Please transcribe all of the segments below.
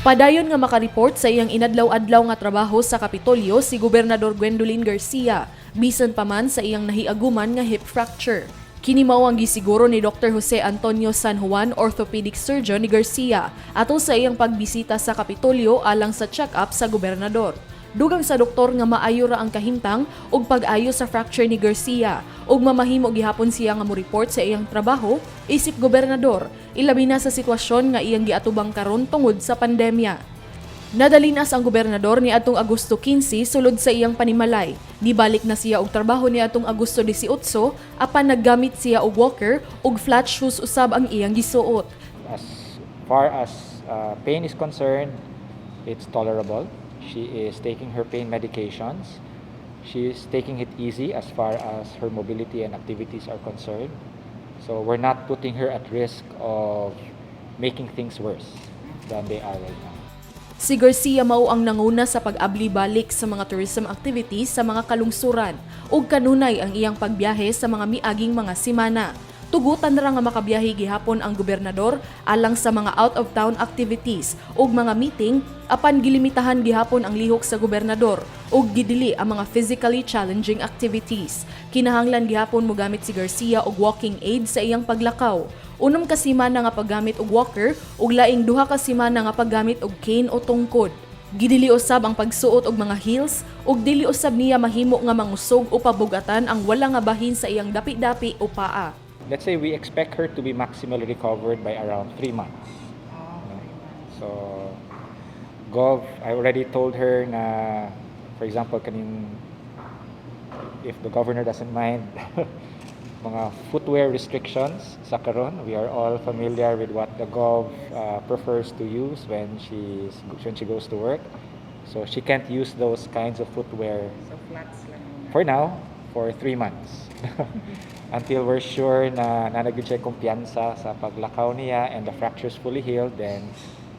Padayon nga makareport sa iyang inadlaw-adlaw nga trabaho sa Kapitolyo si Gobernador Gwendolyn Garcia, bisan pa man sa iyang nahiaguman nga hip fracture. Kini mao ang gisiguro ni Dr. Jose Antonio San Juan, orthopedic surgeon ni Garcia, ato sa iyang pagbisita sa Kapitolyo alang sa check-up sa gobernador. Dugang sa doktor nga maayo ra ang kahimtang ug pag-ayo sa fracture ni Garcia ug mamahimo gihapon siya nga mo-report sa iyang trabaho isip gobernador, ilabi na sa sitwasyon nga iyang giatubang karon tungod sa pandemya. Nadalinas ang gobernador ni atong Agosto 15 sulod sa iyang panimalay. Nibalik na siya og trabaho ni atong Agosto 18 apan naggamit siya og walker ug flat shoes usab ang iyang gisuot. As far as pain is concerned, it's tolerable. She is taking her pain medications. She is taking it easy as far as her mobility and activities are concerned. So we're not putting her at risk of making things worse than they are right now. Si Garcia mao ang nanguna sa pag-abli balik sa mga tourism activities sa mga kalungsuran ug kanunay ang iyang pagbiyahe sa mga miaging mga semana. Tugutan ra nga makabiyahe gihapon ang gobernador alang sa mga out-of-town activities ug mga meeting apan gilimitahan gihapon ang lihok sa gobernador ug gidili ang mga physically challenging activities. Kinahanglan gihapon mogamit si Garcia og walking aid sa iyang paglakaw. Unom ka semana nga paggamit og walker ug laing duha ka semana nga paggamit og cane o tungkod. Gidili usab ang pagsuot og mga heels ug dili usab niya mahimo nga mangusog o pabugatan ang wala nga bahin sa iyang dapi-dapi o paa. Let's say we expect her to be maximally recovered by around 3 months. So, Gov, I already told her na, for example, if the governor doesn't mind, mga footwear restrictions sa karon, we are all familiar with what the Gov prefers to use when she goes to work. So she can't use those kinds of footwear for now, for 3 months. Until we're sure na nanagid siya kumpiyansa sa paglakaw niya and the fracture's fully healed, then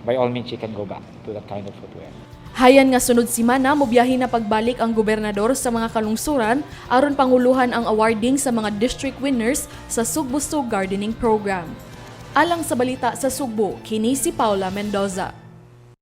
by all means she can go back to that kind of footwear. Hayan nga sunod semana mobiyahe na pagbalik ang gobernador sa mga kalungsuran aron panguluhan ang awarding sa mga district winners sa Sugbo Gardening Program. Alang sa balita sa Sugbo, kini si Paula Mendoza.